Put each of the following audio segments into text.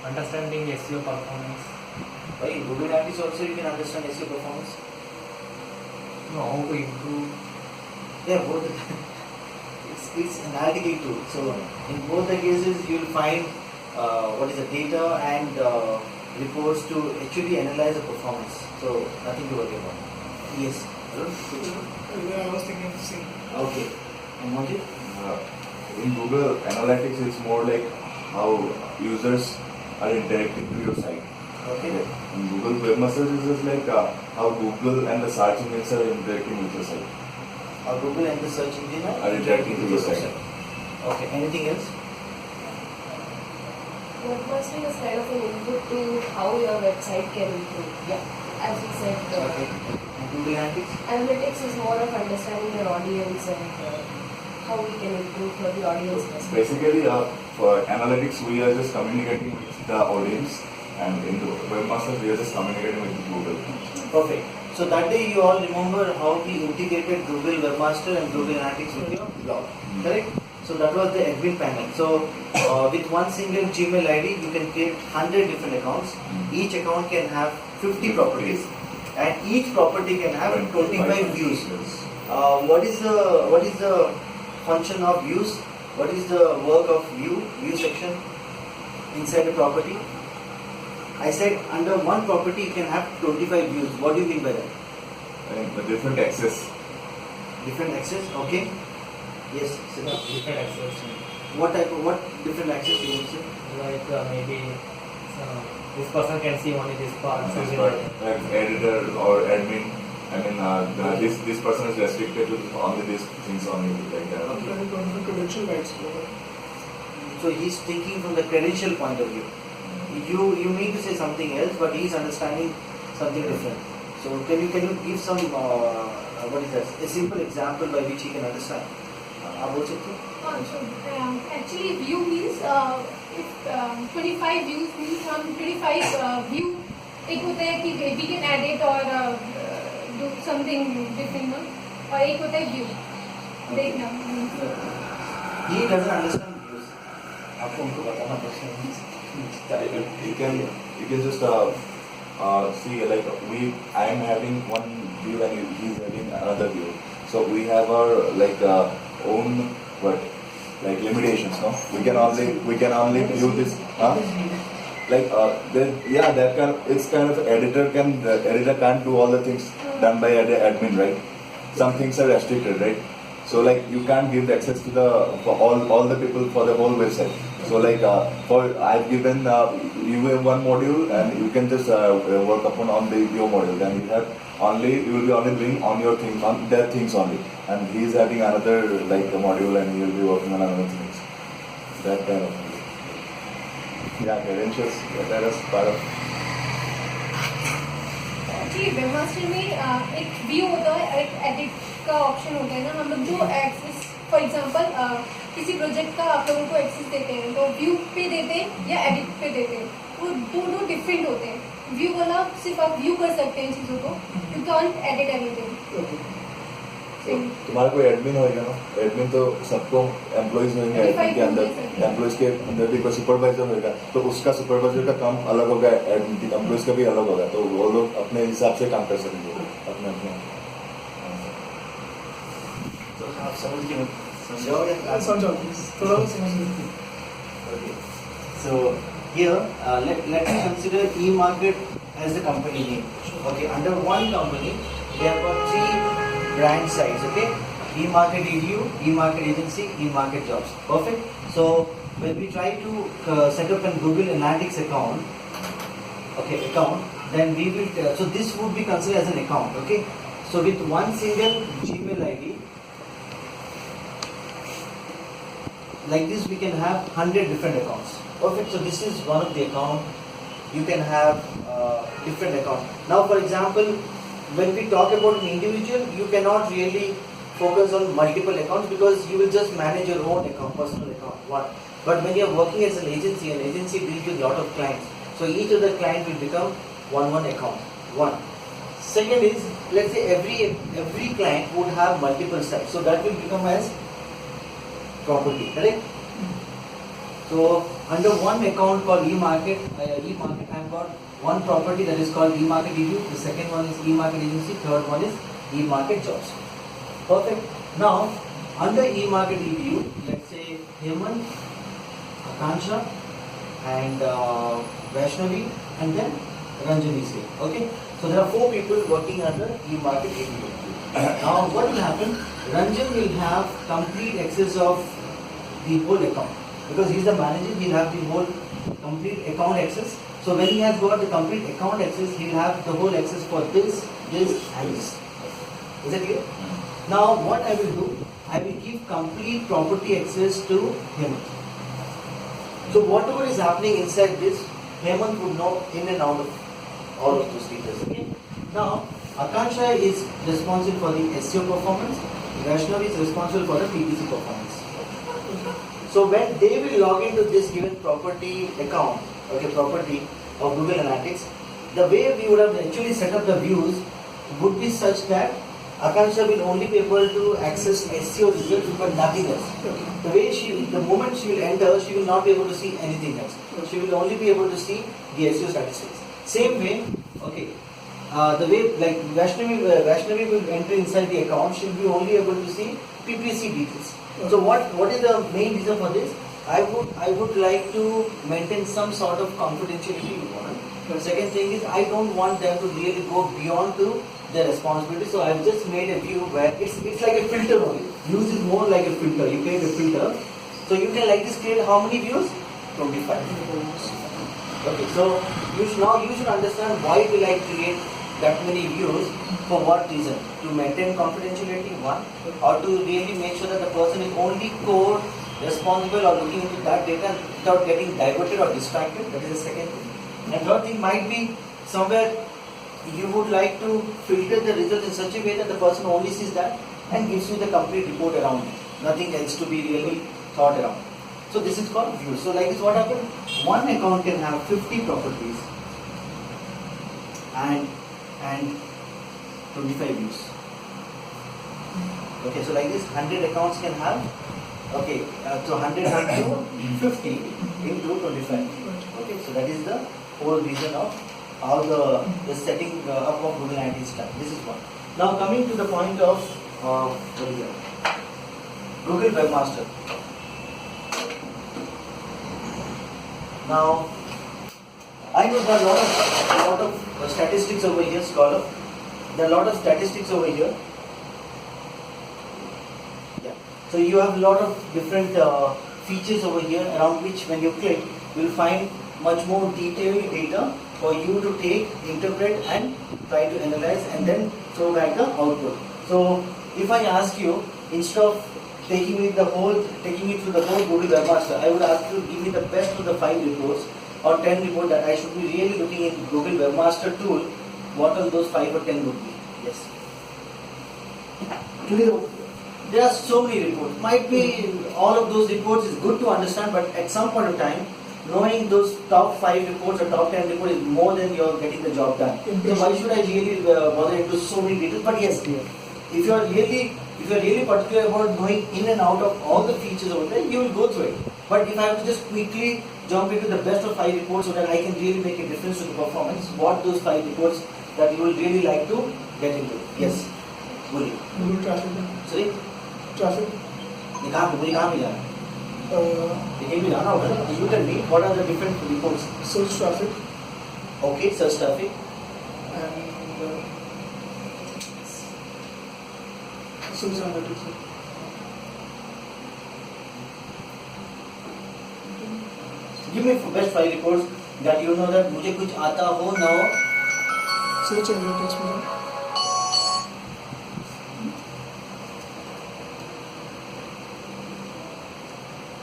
understanding SEO performance. Why in Google Analytics also you can understand SEO performance? No, how to improve. Yeah, both. It's analytical tool. So in both the cases you will find what is the data and reports to actually analyze the performance. So nothing to worry about. Yes. Hello? I was thinking of the same. Okay. And Monji? In Google Analytics, it's more like how users are interacting to your site. Okay. In Google Webmaster, it's just like how Google and the search engines are interacting with your site. Google and the search engine Are interacting with your site. Okay. Anything else? Webmaster is kind of an input to how your website can improve. Yeah. As we said, Okay. And Google Analytics? analytics is more of understanding your audience and how we can improve for the audience. Basically, for analytics, we are just communicating with the audience, and in the Webmaster, we are just communicating with Google. Perfect. So that day you all remember how we integrated Google Webmaster and Google Analytics with your blog, correct? So that was the admin panel. So with one single Gmail ID, you can create 100 different accounts. Each account can have 50 properties, and each property can have 25 views. What is the function of views? What is the work of view section inside the property? I said under one property you can have 25 views. What do you mean by that? And the different access. Different access, okay. Yes, Siddharth. Different access. What different access you would say? Like maybe this person can see only this part. This something part, like that. like editor or admin. I mean, this person is restricted to only these things only, like that. I'm trying to understand credential rights. So he's thinking from the credential point of view. You mean to say something else, but he's understanding something different. So can you give some what is that? A simple example by which he can understand. आप बोल सकते हो? Actually, view means if 25 views means हम 25 view एक होता है कि we can edit or do something different ना और एक होता है view देखना. He doesn't understand views. आपको उनको बताना पड़ेगा. You can just see, like I am having one view and he is having another view. So we have our own limitations, no? We can only view this. It's kind of the editor can't do all the things done by admin, right? Some things are restricted, right? So you can't give the access to for all the people for the whole website. So I've given you one module and you can just work upon on your module. Then you will be only doing on your thing, on their things only. And he's having another a module and he will be working on another things. That kind of thing. Yeah, credentials. That is part of. Actually, webmaster में एक view होता है, एक edit का option होता है ना. हम लोग जो access, for example, किसी प्रोजेक्ट का आप लोगों को एक्सेस देते हैं तो व्यू पे देते हैं या एडिट पे देते हैं, वो दोनों डिफरेंट होते हैं. व्यू वाला सिर्फ आप व्यू कर सकते हैं चीज़ों को, यू कांट एडिट एनीथिंग. तुम्हारा कोई एडमिन होगा ना, एडमिन तो सबको एम्प्लॉइज होंगे, एडमिन के अंदर एम्प्लॉइज के अंदर भी कोई सुपरवाइजर होगा, तो उसका सुपरवाइजर का काम अलग होगा, एम्प्लॉइज का भी अलग होगा, तो वो लोग अपने हिसाब से काम कर सकेंगे अपने अपने. आप समझ गए? समझाओ या समझाओ थोड़ा समझिए. Okay. So here, let's consider eMarket as the company name. Okay, under one company, they have got 3 brand sites. Okay, eMarket EDU, eMarket Agency, eMarket Jobs. Perfect. So when we try to set up a Google Analytics account, then we will. So this would be considered as an account. Okay. So with one single Gmail ID. Like this, we can have 100 different accounts. Perfect. So this is one of the account. You can have different accounts. Now, for example, when we talk about an individual, you cannot really focus on multiple accounts because you will just manage your own account, personal account. One. But when you are working as an agency deals with a lot of clients. So each of the clients will become one account. One. Second is, let's say every client would have multiple sites. So that will become as property, correct? So under one account called e-market, I've got one property that is called e-market EDU. The second one is e-market agency. Third one is e-market jobs. Perfect. Now, under e-market EDU, let's say Hemant, Akansha, and Vaishnavi, and then Ranjani say. Okay. So there are 4 people working under e-market EDU. Now, what will happen? Ranjan will have complete access of the whole account because he is the manager. He will have the whole complete account access. So when he has got the complete account access, he will have the whole access for this, and this. Is that clear? Now, what I will do? I will give complete property access to Hemant. So whatever is happening inside this, Hemant would know in and out of all of those details. Okay? Now, Akansha is responsible for the SEO performance. Vaishnavi is responsible for the PPC performance. So when they will log into this given property account, okay, property of Google Analytics, the way we would have actually set up the views would be such that Akansha will only be able to access SEO results but nothing else. The moment she will enter, she will not be able to see anything else. She will only be able to see the SEO statistics. Same way, okay, the way like Vaishnavi will enter inside the account, she will be only able to see PPC details. So what is the main reason for this? I would like to maintain some sort of confidentiality. The second thing is I don't want them to really go beyond to their responsibility. So I've just made a view where it's like a filter only. Use it more like a filter. You create a filter. So you can like this create how many views? 25. Okay, so you should understand why will I create that many views, for what reason? To maintain confidentiality, one, or to really make sure that the person is only core responsible or looking into that data without getting diverted or distracted. That is the second thing. And third thing might be somewhere you would like to filter the results in such a way that the person only sees that and gives you the complete report around it. Nothing else to be really thought around. So this is called views. So like this, what happens? One account can have 50 properties and 25 views. Okay, so like this, 100 accounts can have. Okay, so 100 into 50 into 25. Okay, so that is the whole reason of how the setting up of Google Analytics is done. This is one. Now coming to the point of what is that? Google Webmaster. Now, I know there are a lot of statistics over here, Scholar. There are a lot of statistics over here. Yeah. So you have a lot of different features over here around which when you click, you will find much more detailed data for you to take, interpret and try to analyze and then throw back the output. So if I ask you, instead of taking me through the whole Google Webmaster, I would ask you to give me the best of the 5 reports or 10 reports that I should be really looking in Google Webmaster tool. What are those 5 or 10 would be? Yes. There are so many reports. Might be all of those reports is good to understand, but at some point of time, knowing those top 5 reports or top 10 reports is more than you're getting the job done. So why should I really bother into so many details? But yes, if you're really particular about knowing in and out of all the features over there, you will go through it. But if I have to just quickly jump into the best of 5 reports so that I can really make a difference to the performance, what those 5 reports that you will really like to get into? Yes. Google traffic. Sorry? Traffic. You can't be done. You tell me what are the different reports? Search traffic Okay, search traffic. and search analytics. Give me best 5 reports that you know that मुझे कुछ आता हो ना हो. Search analytics में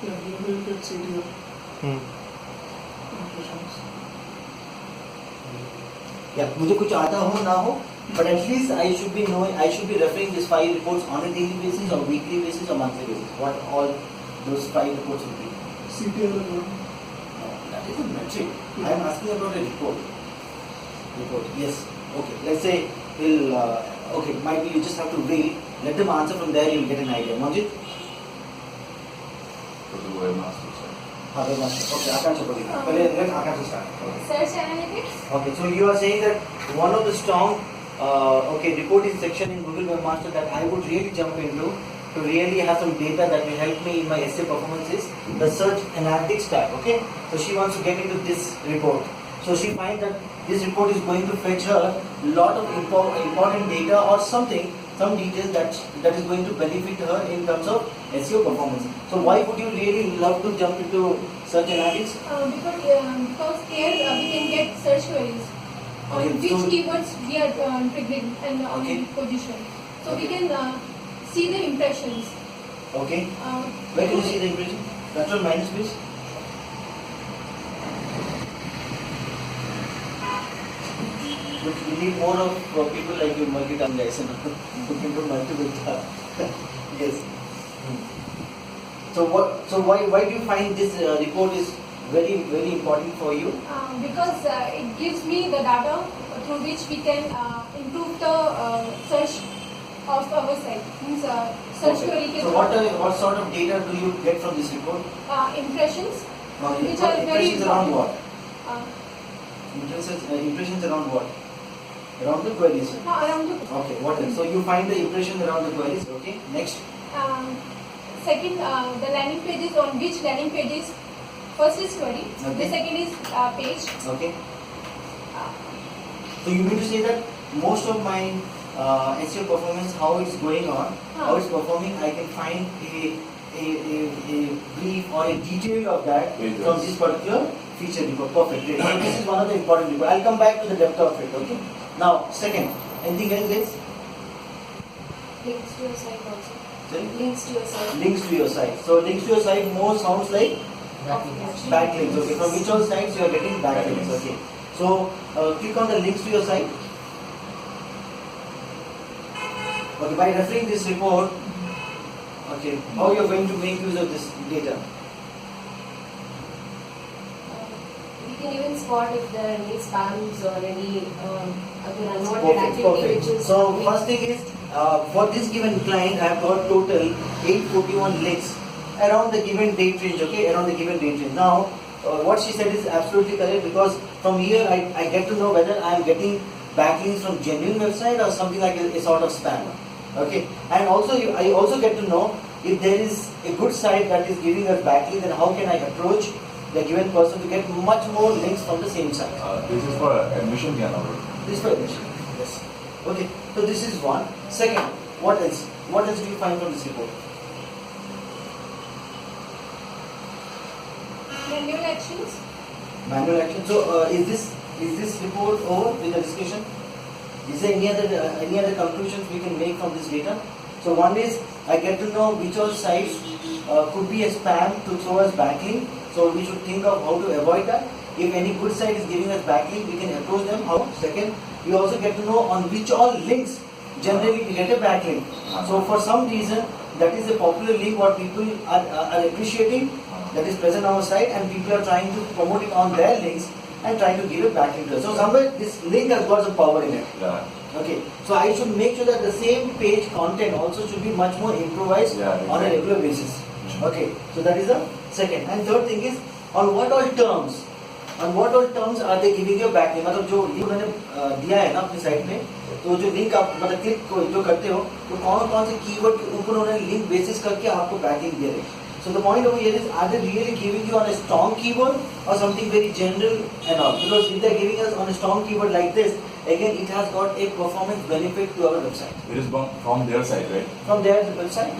you will get CDO impressions. Yeah, मुझे कुछ आता हो ना हो, but at least I should be referring these 5 reports on a daily basis or weekly basis or monthly basis. What all those 5 reports would be? CTL alone. That is a metric. I am asking about a report. Yes. Okay. Let's say okay. Might be you just have to wait. Let them answer from there. You'll get an idea. Manjit. For the webmaster side. हाँ webmaster. Okay, आकांक्षा बोलिए. पहले let Akanksha start. Okay. Search analytics. Okay, so you are saying that one of the strong reporting section in Google Webmaster that I would really jump into to really have some data that will help me in my essay performance is the search analytics tab. Okay, so she wants to get into this report. So she finds that this report is going to fetch her lot of important data or something, some details that is going to benefit her in terms of SEO performance. So why would you really love to jump into search analytics? Because here we can get search queries on Okay, which so- keywords we are triggering and on Okay. which position. So we Okay. can see the impressions. Okay, where can you see the impression? Control minus please. Look, we need more of people like you, multitasking guys, you know, who can do multiple tasks. Yes. So what? So why do you find this report is very important for you? Because it gives me the data through which we can improve the search of our site. Means search Okay. query. So what sort of data do you get from this report? Impressions, Okay. which What are very impressions around important. what? Impressions around what? Around the queries. Around the Okay. What else? So you find the impression around the queries. Okay. Next. second, the landing pages on which landing pages. First is query. Okay. The second is page. Okay. So you mean to say that most of my SEO performance, how it's going on, how it's performing, I can find a brief or a detail of that Yes. from this particular feature report. Perfect. Great. So this is one of the important report. I'll come back to the depth of it. Okay. Now, second, anything else, guys? Links to your site also. Sorry? Links to your site. Links to your site. So links to your site more sounds like Backlinks. backlinks. Okay. From which all sites you are getting backlinks. Okay. So click on the links to your site. Okay. By referring this report, okay, how you are going to make use of this data? We can even spot if there are any spams or any other unwanted Perfect, activity which perfect. is. So first thing is, for this given client, I have got total 841 links around the given date range. Okay, around the given date range. Now, what she said is absolutely correct, because from here I get to know whether I am getting backlinks from genuine website or something like a sort of spam. Okay, and also I also get to know if there is a good site that is giving us backlink, then how can I approach the given person to get much more links from the same site. This is for admission, yeah, now. This for admission. Yes. Okay. So this is one. Second, what else? What else do you find from this report? manual actions. Manual action. So is this report over with the discussion? Is there any other conclusions we can make from this data? So one is I get to know which all sites could be a spam to throw us backlink. So we should think of how to avoid that. If any good site is giving us backlink, we can approach them. How? Second, we also get to know on which all links generally we get a backlink. So for some reason, that is a popular link what people are appreciating, that is present on our site, and people are trying to promote it on their links and trying to give a backlink to us. So somewhere this link has got some power in it. Yeah. Okay, so I should make sure that the same page content also should be much more improvised Yeah, on a exactly. regular basis. Okay, so that is the second. And third thing is, on what all terms are they giving you back? मतलब जो link उन्होंने दिया है ना अपनी site में, तो जो लिंक आप मतलब क्लिक जो करते हो, तो कौन से कीवर्ड के ऊपर उन्होंने लिंक बेसिस करके आपको बैकलिंक दे रहे हैं. So the point over here is, are they really giving you on a strong keyword or something very general and all? Because if they are giving us on a strong keyword like this, again it has got a performance benefit to our website. It is from their side, right? From their website,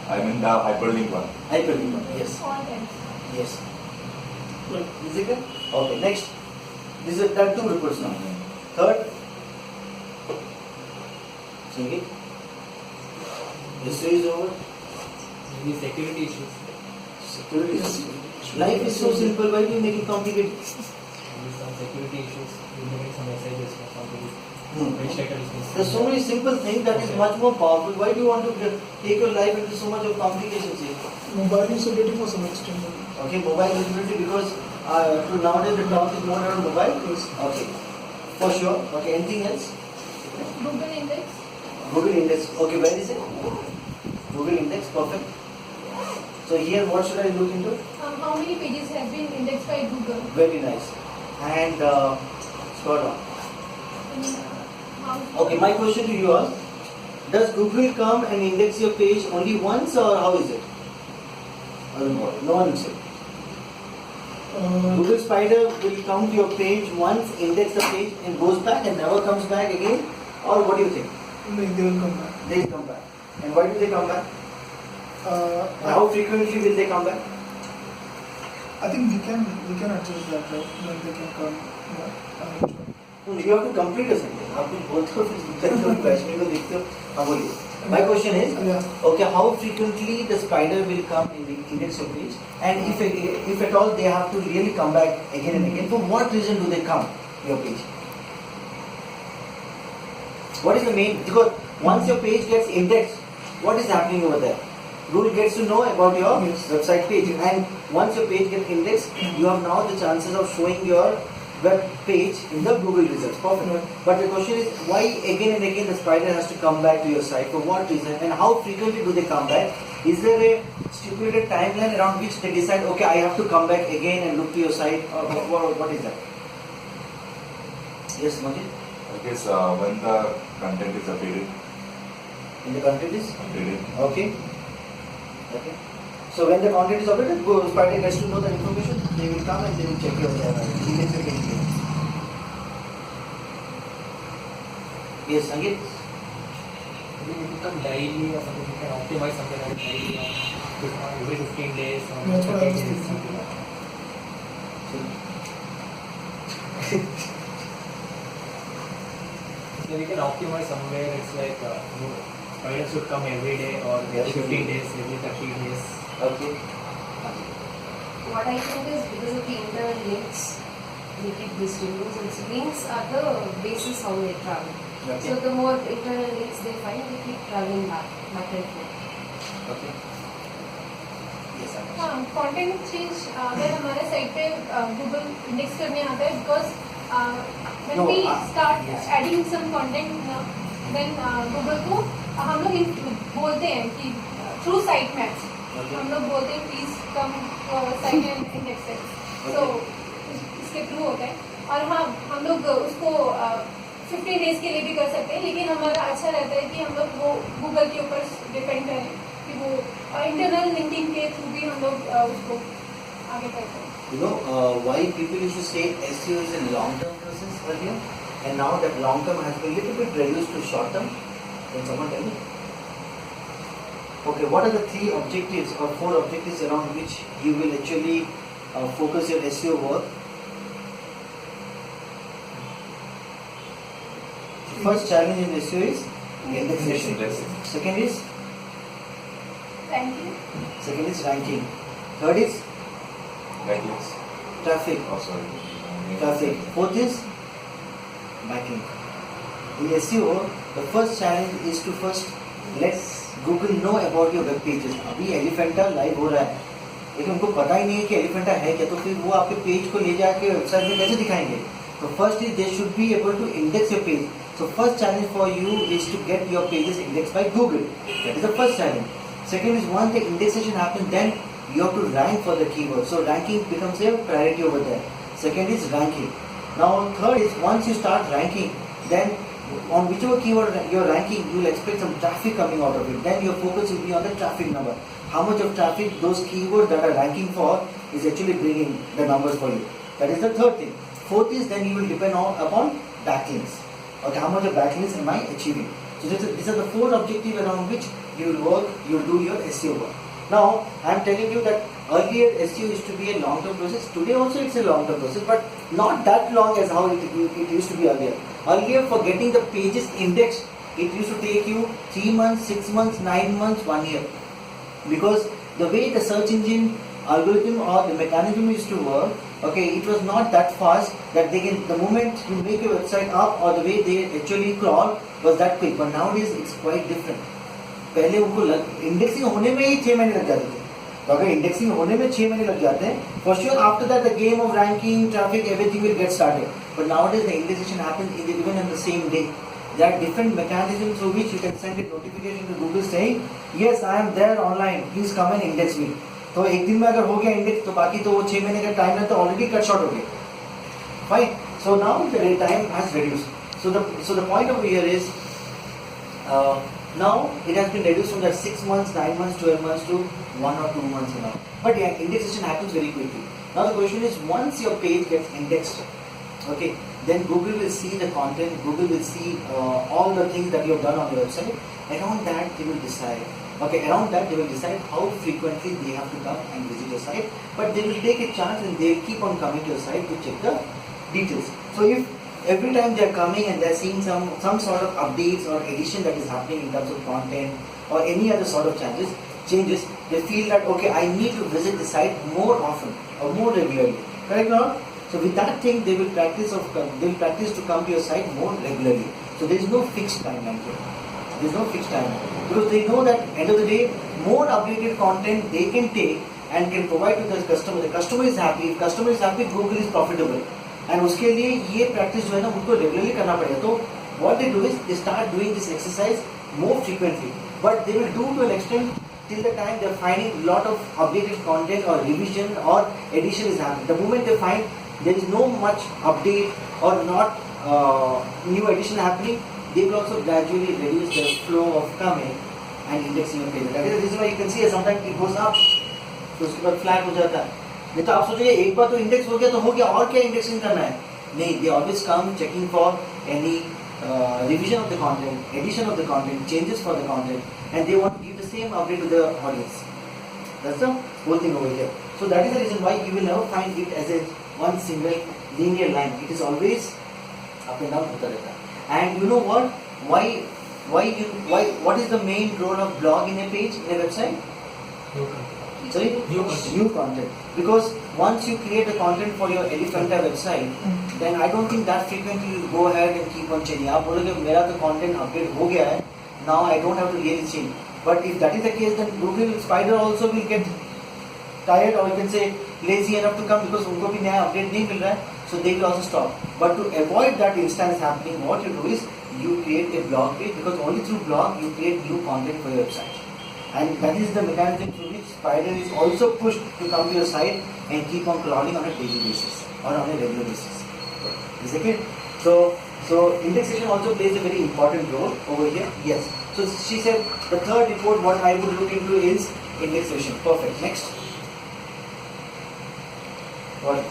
I mean the hyperlink one. hyperlink. Yes. Content. Yes. Is it clear? Okay, next. There are two reports now. Third. Singh. This is over. Maybe security issues. Security issues. Life is so simple. Why do you make it complicated? Maybe some security issues. You may get some messages or something. Hmm. Administrator is missing. There's so many simple things that is much more powerful. Why do you want to take your life into so much of complications here? Mobile usability for some extent. Okay, mobile usability, because nowadays the talk is more around mobile. Yes. Okay, for sure. Okay, anything else? Google Index. Google Index. Okay, where is it? Google Index, perfect. So here, what should I look into? How many pages have been indexed by Google? Very nice. And scroll down. How- Okay, my question to you all: does Google come and index your page only once, or how is it? No one will say. Google Spider will come to your page once, index the page, and goes back and never comes back again, or what do you think? Like they will come back. They will come back. And why do they come back? And how frequently will they come back? I think we can adjust that, right? When they can come back. No, you have to complete a sentence. आप कुछ बोलते हो फिर तुम question को देखते हो. हाँ बोलिए. My question is, Yeah. okay, how frequently the spider will come in the index your page, and if at all they have to really come back again and again, for what reason do they come to your page? What is the main? Because once your page gets indexed, what is happening over there? Google gets to know about your Yes. website page, and once your page gets indexed, you have now the chances of showing your web page in the Google results. Perfect. Right. But the question is, why again and again the spider has to come back to your site? For what reason? And how frequently do they come back? Is there a stipulated timeline around which they decide, okay, I have to come back again and look to your site? Or what is that? Yes, Majid? I guess when the content is updated, In the content is? updated. Okay. Okay. So when the content is updated, spider gets to know the information, they will come and they will check your index your page. Yes, Sangeet? Maybe it become daily or something. You can optimize something like daily or every 15 days or That's what I 30 was days, thinking. something like that. So we can optimize somewhere. It's like spiders should come every day or every 15 days, every 30 days. Okay. What I think is because of the internal links, we keep listing those, and links are the basis how they travel. Okay. So the more internal links they find, they keep traveling back and forth. Okay. Yes, Akash. हाँ content change अगर हमारे site पे Google index करने आता है because when No, we yes. Start adding some content then Google को हम लोग बोलते हैं कि थ्रू साइट मैप्स Okay. हम लोग बोलते हैं please come site and index it so इसके थ्रू होता है और हाँ हम लोग उसको 15 डेज के लिए भी कर सकते हैं लेकिन हमारा अच्छा रहता है कि हम लोग वो गूगल के ऊपर डिपेंड करें कि वो इंटरनल लिंकिंग के थ्रू भी हम लोग उसको आगे करते हैं. You know why people used to say SEO is a long-term process earlier, and now that long-term has been a little bit reduced to short-term? Can someone tell me? Okay, what are the 3 objectives or 4 objectives around which you will actually focus your SEO work? First challenge in SEO is indexation. Indexing. Second is Thank you. ranking. Third is Backlinks. traffic. Oh, sorry. Traffic. Fourth is backlink. In SEO, the first challenge is to first let Google know about your web pages. अभी Elephanta live हो रहा है लेकिन उनको पता ही नहीं है कि एलिफेंटा है क्या, तो फिर वो आपके पेज को ले जाके वेबसाइट में कैसे दिखाएंगे? तो first is they should be able to index your page. So first challenge for you is to get your pages index by Google. That is the first challenge. Second is once the indexation happens, then you have to rank for the keyword. So ranking becomes a priority over there. Second is ranking. Now third is once you start ranking, then on whichever keyword you're ranking, you will expect some traffic coming out of it. Then your focus will be on the traffic number. How much of traffic those keywords that are ranking for is actually bringing the numbers for you. That is the third thing. Fourth is then you will depend upon backlinks. Okay, how much of backlinks am I achieving? So these are the 4 objectives around which you will work, you will do your SEO work. Now, I am telling you that earlier SEO used to be a long-term process. Today also it's a long-term process, but not that long as how it used to be earlier. Earlier, for getting the pages indexed, it used to take you 3 months, 6 months, 9 months, 1 year. Because the way the search engine algorithm or the mechanism used to work, okay, it was not that fast that they can, the moment you make your website up or the way they actually crawl was that quick. But nowadays it's quite different. पहले उनको indexing होने में ही 6 महीने लग जाते थे. तो अगर इंडेक्सिंग होने में 6 महीने लग जाते हैं, for sure after that the game of ranking, traffic, everything will get started. But nowadays the indexation happens even on the same day. There are different mechanisms through which you can send a notification to Google saying, yes, I am there online, please come and index me. तो एक दिन में अगर हो गया index तो बाकी तो वो 6 महीने का टाइम है तो ऑलरेडी कट शॉर्ट हो गया. Fine. So now the time has reduced. So the point over here is now it has been reduced from that 6 months, 9 months, 12 months to 1 or 2 months now. But yeah, indexation happens very quickly. Now the question is, once your page gets indexed, okay, then Google will see the content, Google will see all the things that you have done on your website. Around that they will decide. Okay, around that they will decide how frequently they have to come and visit your site. But they will take a chance and they will keep on coming to your site to check the details. So if every time they are coming and they are seeing some sort of updates or addition that is happening in terms of content or any other sort of changes, they feel that okay, I need to visit the site more often or more regularly. Correct or not? So with that thing, they will practice to come to your site more regularly. So there is no fixed timeline here. There is no fixed timeline because they know that end of the day, more updated content they can take and can provide to the customer. The customer is happy. If customer is happy, Google is profitable. And उसके लिए ये practice जो है ना उनको regularly करना पड़ेगा. तो what they do is they start doing this exercise more frequently. But they will do to an extent till the time they are finding lot of updated content or revision or addition is happening. The moment they find there is no much update or not new addition happening, they will also gradually reduce the flow of coming and indexing your page. That is the reason why you can see sometimes it goes up, तो उसके बाद flat हो जाता है. नहीं तो आप सोचोगे एक बार तो इंडेक्स हो गया तो हो गया और क्या इंडेक्सिंग करना है. नहीं, they always come checking for any revision of the content, addition of the content, changes for the content, and they want to give the same update to the audience. That's the whole thing over here. So that is the reason why you will never find it as a one single linear line. It is always up and down होता रहता है. And you know what? What is the main role of blog in a page, in a website? Sorry? New content. Because once you create the content for your Elephanta website, then I don't think that frequently you go ahead and keep on changing. आप बोलोगे मेरा तो content update हो गया है, now I don't have to really change. But if that is the case, then Google Spider also will get tired or you can say lazy enough to come because उनको भी नया update नहीं मिल रहा है, so they will also stop. But to avoid that instance happening, what you do is you create a blog page because only through blog you create new content for your website. And that is the mechanism through which Spider is also pushed to come to your site and keep on crawling on a daily basis or on a regular basis. Is it okay? So indexation also plays a very important role over here. Yes. So she said the third report what I would look into is indexation. Perfect. Next. What?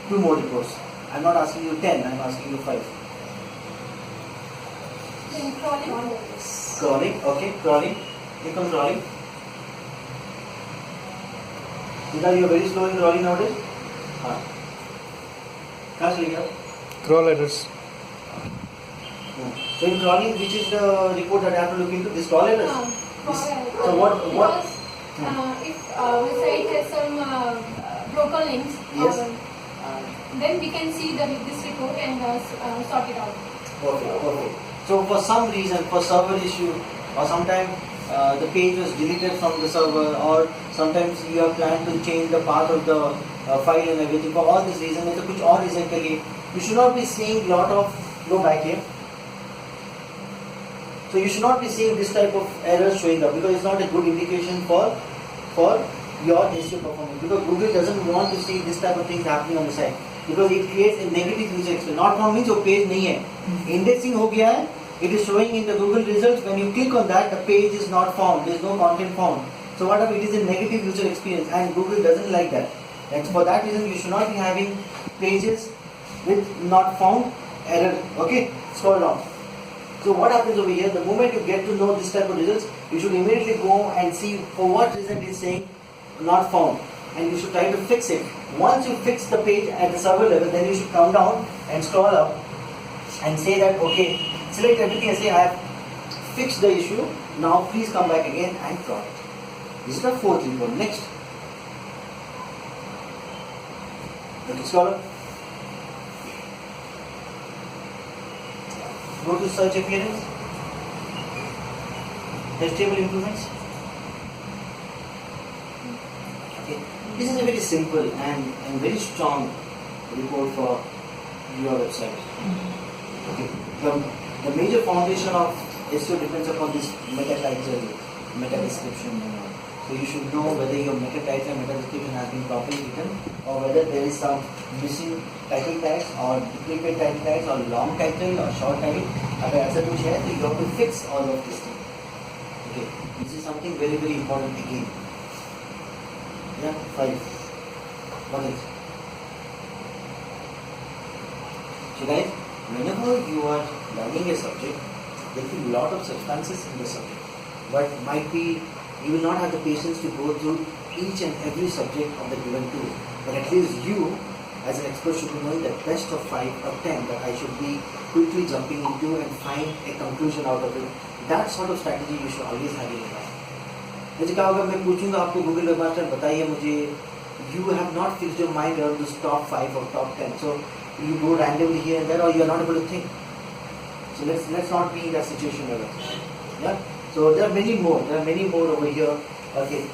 2 more reports. I'm not asking you 10. I'm asking you 5. Then crawling. Crawling, okay, crawling. Click on crawling. Nita, you are very slow in crawling nowadays? हाँ. कहाँ चले गया? Crawl errors. So in crawling, which is the report that I have to look into? This crawl errors? So what? Because if website has some broken links, Yes. then we can see this report and sort it out. Okay. So for some reason, for server issue, or sometimes the page was deleted from the server, or sometimes you are planning to change the path of the file and everything. For all these reasons, तो कुछ और reason के लिए, you should not be seeing lot of, go back here. So you should not be seeing this type of errors showing up because it's not a good indication for your SEO performance. Because Google doesn't want to see this type of things happening on the site because it creates a negative user experience. Not found means your page नहीं है. Indexing हो गया है. It is showing in the Google results. When you click on that, the page is not found. There is no content found. So whatever it is a negative user experience, and Google doesn't like that. And for that reason, you should not be having pages with not found error. Okay, scroll down. So what happens over here? The moment you get to know this type of results, you should immediately go and see for what reason it is saying not found, and you should try to fix it. Once you fix the page at the server level, then you should come down and scroll up and say that okay, select everything and say I have fixed the issue. Now please come back again and crawl it. This is the fourth report. Next. Okay, scroll up. Go to search appearance. HTML improvements. Okay. This is a very simple and very strong report for your website. Okay. The major foundation of SEO depends upon this meta title, meta description, So you should know whether your meta title and meta description has been properly written, or whether there is some missing title tags or duplicate title tags or long title or short title. अगर ऐसा कुछ है तो you have to fix all of this thing. Okay, this is something very very important again. Yeah, 5. What else? So guys, whenever you are learning a subject, there will be a lot of substances in the subject, but might be you will not have the patience to go through each and every subject of the given tool. But at least you, as an expert, should be knowing the best of 5 or 10 that I should be quickly jumping into and find a conclusion out of it. That sort of strategy you should always have in your mind. जैसे क्या होगा, मैं पूछूंगा आपको Google webmaster बताइए मुझे, you have not fixed your mind around this top 5 or top 10, so you go randomly here and there, or you are not able to think. So let's not be in that situation ever. Yeah. So there are many more. There are many more over here. Okay.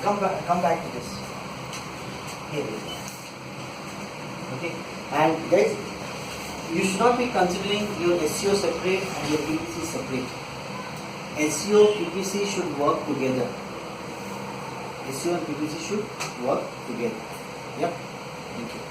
Come back to this. Here it is. Okay. And guys, you should not be considering your SEO separate and your PPC separate. SEO PPC should work together. SEO and PPC should work together. Yep. Thank you.